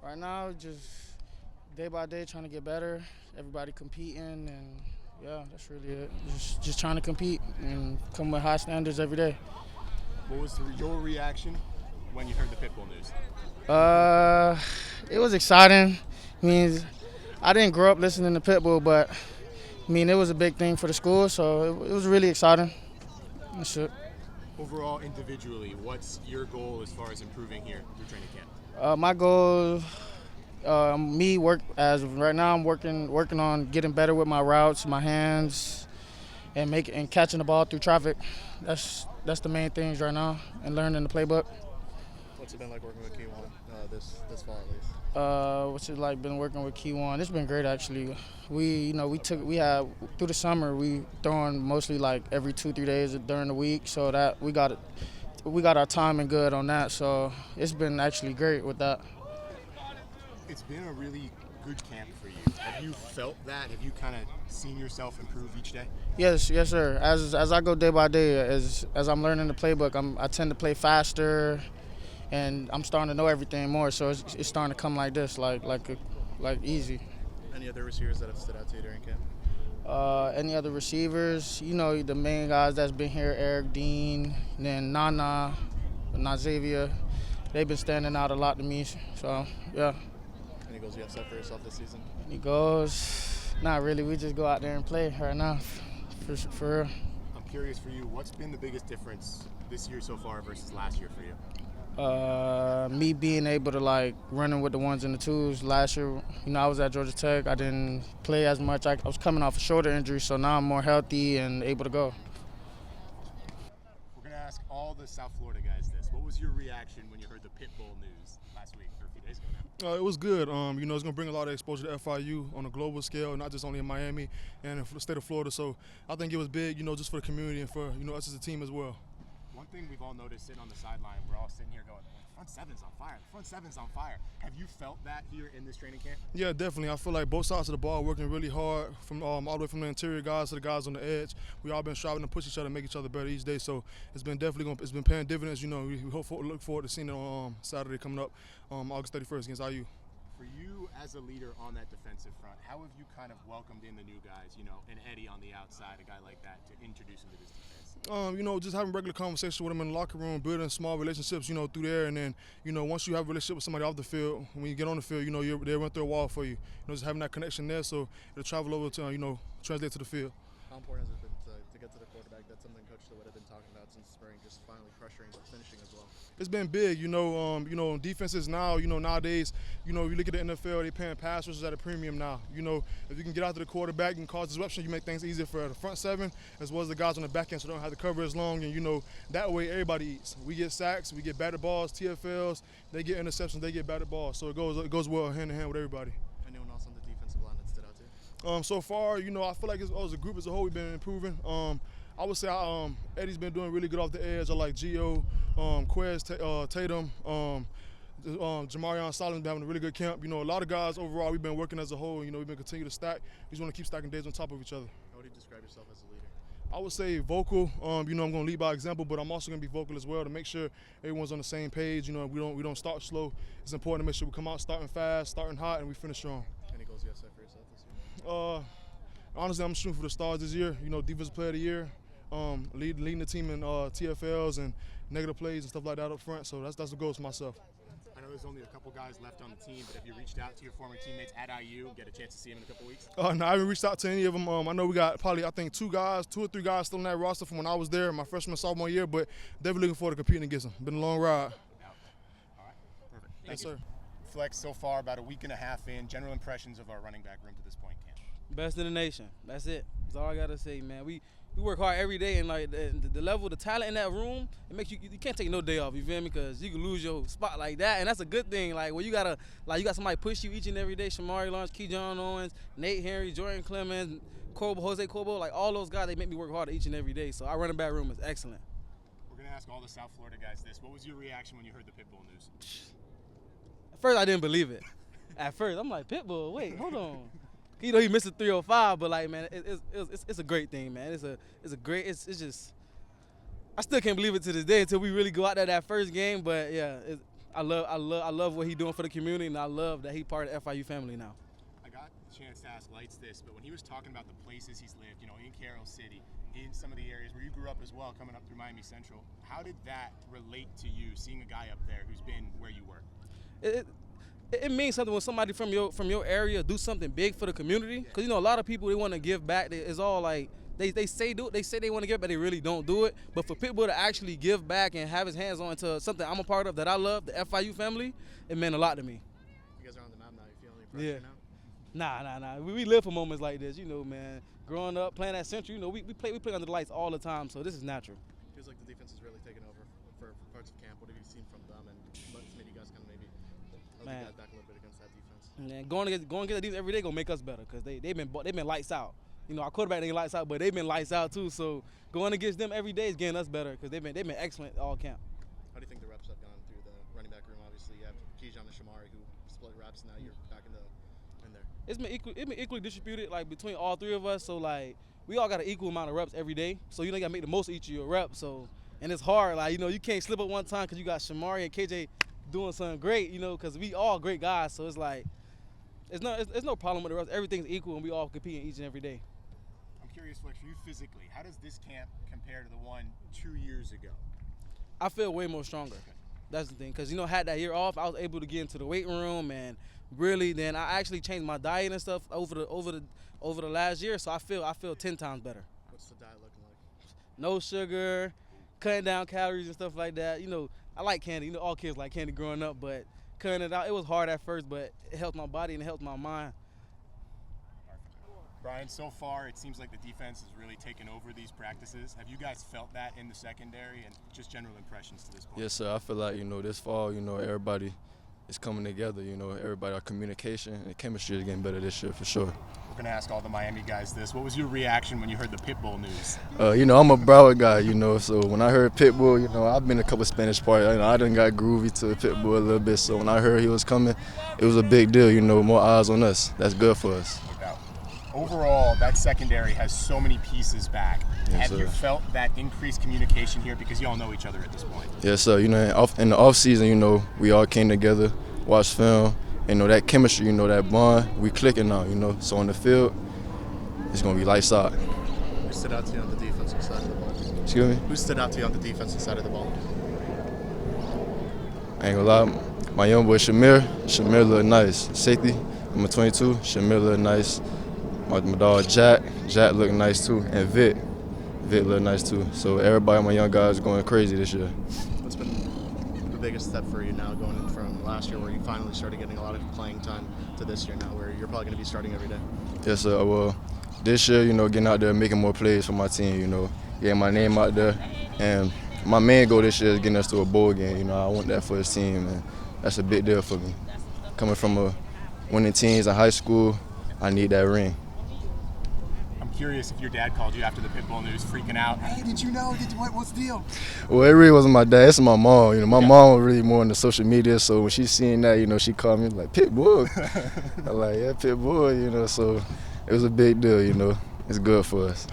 Right now, just day by day trying to get better. Everybody competing, and yeah, that's really it. Just trying to compete and come with high standards every day. What was your reaction when you heard the Pitbull news? Uh, it was exciting. I mean, I didn't grow up listening to Pitbull, but I mean, it was a big thing for the school, so it was really exciting. That's it. Overall, individually, what's your goal as far as improving here through training camp? My goal, me work as of right now. I'm working on getting better with my routes, my hands, and catching the ball through traffic. That's the main things right now, and learning the playbook. What's it been like working with K1 this fall at least? What's it like been working with Key One? It's been great actually. We had through the summer we throwing mostly like every 2-3 days during the week, so that we got our timing good on that. So it's been actually great with that. It's been a really good camp for you. Have you felt that? Have you kind of seen yourself improve each day? Yes, sir. As I go day by day, as I'm learning the playbook, I tend to play faster, and I'm starting to know everything more. So it's starting to come like this, like easy. Any other receivers that have stood out to you during camp? Any other receivers? The main guys that's been here, Eric Dean, and then Nana, Xavier. They've been standing out a lot to me. So yeah. Any goals you have set for yourself this season? Any goals? Not really. We just go out there and play right now, for real. I'm curious for you, what's been the biggest difference this year so far versus last year for you? Me being able to running with the ones and the twos. Last year, I was at Georgia Tech. I didn't play as much. I was coming off a shoulder injury, so now I'm more healthy and able to go. We're going to ask all the South Florida guys this. What was your reaction when you heard the Pitbull news last week or a few days ago now? It was good. It's going to bring a lot of exposure to FIU on a global scale, not just only in Miami and in the state of Florida. So I think it was big, just for the community and for, us as a team as well. One thing we've all noticed sitting on the sideline, we're all sitting here going, the front seven's on fire. The front seven's on fire. Have you felt that here in this training camp? Yeah, definitely. I feel like both sides of the ball are working really hard, from all the way from the interior guys to the guys on the edge. We all been striving to push each other, make each other better each day. So it's been it's been paying dividends. We look forward to seeing it on Saturday coming up, August 31st against IU. For you as a leader on that defensive front, how have you kind of welcomed in the new guys, and Eddie on the outside, a guy like that, to introduce him to this defense? Just having regular conversation with them in the locker room, building small relationships, through there. And then, once you have a relationship with somebody off the field, when you get on the field, they run through a wall for you. Just having that connection there, so it'll travel over to, translate to the field. How important has it been to get to the quarterback? That's something Coach would have been talking about since spring, just finally pressuring but finishing as well. It's been big, defenses now, nowadays, you look at the NFL, they're paying pass rushers at a premium now. If you can get out to the quarterback and cause disruption, you make things easier for the front seven as well as the guys on the back end, so they don't have to cover as long. And, that way everybody eats. We get sacks, we get batted balls, TFLs, they get interceptions, they get batted balls. So it goes well hand in hand with everybody. Anyone else on the defensive line that stood out to you? So far, I feel like as a group as a whole, we've been improving. I would say Eddie's been doing really good off the edge. I like Gio, Quez, Tatum, Jamarion Solomon's been having a really good camp. A lot of guys overall, we've been working as a whole. We've been continuing to stack. We just want to keep stacking days on top of each other. How would you describe yourself as a leader? I would say vocal. I'm going to lead by example, but I'm also going to be vocal as well to make sure everyone's on the same page. We don't start slow. It's important to make sure we come out starting fast, starting hot, and we finish strong. Any goals you have set for yourself this year? Honestly, I'm shooting for the stars this year. Defensive player of the year. Leading the team in TFLs and negative plays and stuff like that up front. So that's the goal for myself. I know there's only a couple guys left on the team, but have you reached out to your former teammates at IU and get a chance to see them in a couple weeks? No, I haven't reached out to any of them. I know we got probably, I think, 2 or 3 guys still on that roster from when I was there, my freshman, sophomore year, but definitely looking forward to competing against them. Been a long ride. All right, perfect. Yes, sir. Flex, so far about a week and a half in, general impressions of our running back room to this point, Cam? Best in the nation. That's it. That's all I gotta say, man. We work hard every day, and the level, the talent in that room, it makes you can't take no day off. You feel me? Because you can lose your spot like that, and that's a good thing. When you got somebody push you each and every day. Shamari Lawrence, Keyjon Owens, Nate Henry, Jordan Clemens, Jose Corbo, all those guys, they make me work hard each and every day. So our running back room is excellent. We're gonna ask all the South Florida guys this. What was your reaction when you heard the Pitbull news? At first, I didn't believe it. At first, I'm like, Pitbull, wait, hold on. He missed a 305, but man, it's a great thing, man. It's just, I still can't believe it to this day until we really go out there that first game. But yeah, I love what he's doing for the community, and I love that he's part of the FIU family now. I got the chance to ask Lights this, but when he was talking about the places he's lived, you know, in Carroll City, in some of the areas where you grew up as well, coming up through Miami Central, how did that relate to you, seeing a guy up there who's been where you were? It means something when somebody from your area do something big for the community. Because, you know, a lot of people, they want to give back. It's all like, they say they want to give, but they really don't do it. But for Pitbull to actually give back and have his hands on to something I'm a part of that I love, the FIU family, it meant a lot to me. You guys are on the map now. You feel any pressure now? Nah. We live for moments like this, you know, man. Growing up, playing at Central, you know, we play under the lights all the time, so this is natural. Feels like the defense has really taken over for parts of camp. What have you seen from them, and what's made you guys kind of maybe hold you guys back a little bit against that defense? Man, going against the defense every day gonna make us better because they've been lights out. You know, our quarterback ain't lights out, but they've been lights out too. So going against them every day is getting us better because they've been excellent all camp. How do you think the reps have gone through the running back room? Obviously, you have Keyshawn and Shamari who split reps. Now you're back in there. It's been equally distributed like between all three of us. So like we all got an equal amount of reps every day. So you know you gotta make the most of each of your reps. So and it's hard. Like, you know, you can't slip up one time because you got Shamari and KJ doing something great. You know, because we all great guys. So it's like it's no problem with the reps. Everything's equal and we all competing each and every day. I'm curious, Flex, for you physically, how does this camp compare to the one 2 years ago? I feel way more stronger. That's the thing, because, you know, had that year off, I was able to get into the weight room and really then I actually changed my diet and stuff over the last year, so I feel 10 times better. What's the diet looking like? No sugar, cutting down calories and stuff like that. You know, I like candy. You know, all kids like candy growing up, but cutting it out, it was hard at first, but it helped my body and it helped my mind. Brian, so far it seems like the defense has really taken over these practices. Have you guys felt that in the secondary, and just general impressions to this point? Yes, sir. I feel like, you know, this fall, you know, everybody is coming together. You know, everybody, our communication and chemistry is getting better this year for sure. We're going to ask all the Miami guys this. What was your reaction when you heard the Pitbull news? You know, I'm a Broward guy, you know, so when I heard Pitbull, you know, I've been to a couple Spanish parties. You know, I done got groovy to Pitbull a little bit, so when I heard he was coming, it was a big deal, you know, more eyes on us. That's good for us. Overall, that secondary has so many pieces back. Yes, Have you felt that increased communication here because you all know each other at this point? Yes, sir. You know, in the off season, you know, we all came together, watched film, and, you know, that chemistry, you know, that bond, we clicking now, you know. So on the field, it's gonna be lights out. Who stood out to you on the defensive side of the ball? Excuse me? Who stood out to you on the defensive side of the ball? I ain't gonna lie, my young boy Shamir look nice. Safety, number 22, Shamir look nice. My dog Jack look nice too, and Vic look nice too. So everybody, my young guys, going crazy this year. What's been the biggest step for you now going in from last year where you finally started getting a lot of playing time to this year now where you're probably going to be starting every day? Yes, sir. Well, this year, you know, getting out there, making more plays for my team, you know, getting my name out there. And my main goal this year is getting us to a bowl game. You know, I want that for his team, and that's a big deal for me. Coming from a winning teams in high school, I need that ring. Curious if your dad called you after the Pitbull news, freaking out. Hey, did you know? What's the deal? Well, it really wasn't my dad. It's my mom. You know, my mom was really more on the social media. So when she seen that, you know, she called me like Pitbull. I'm like, yeah, Pitbull. You know, so it was a big deal. You know, it's good for us.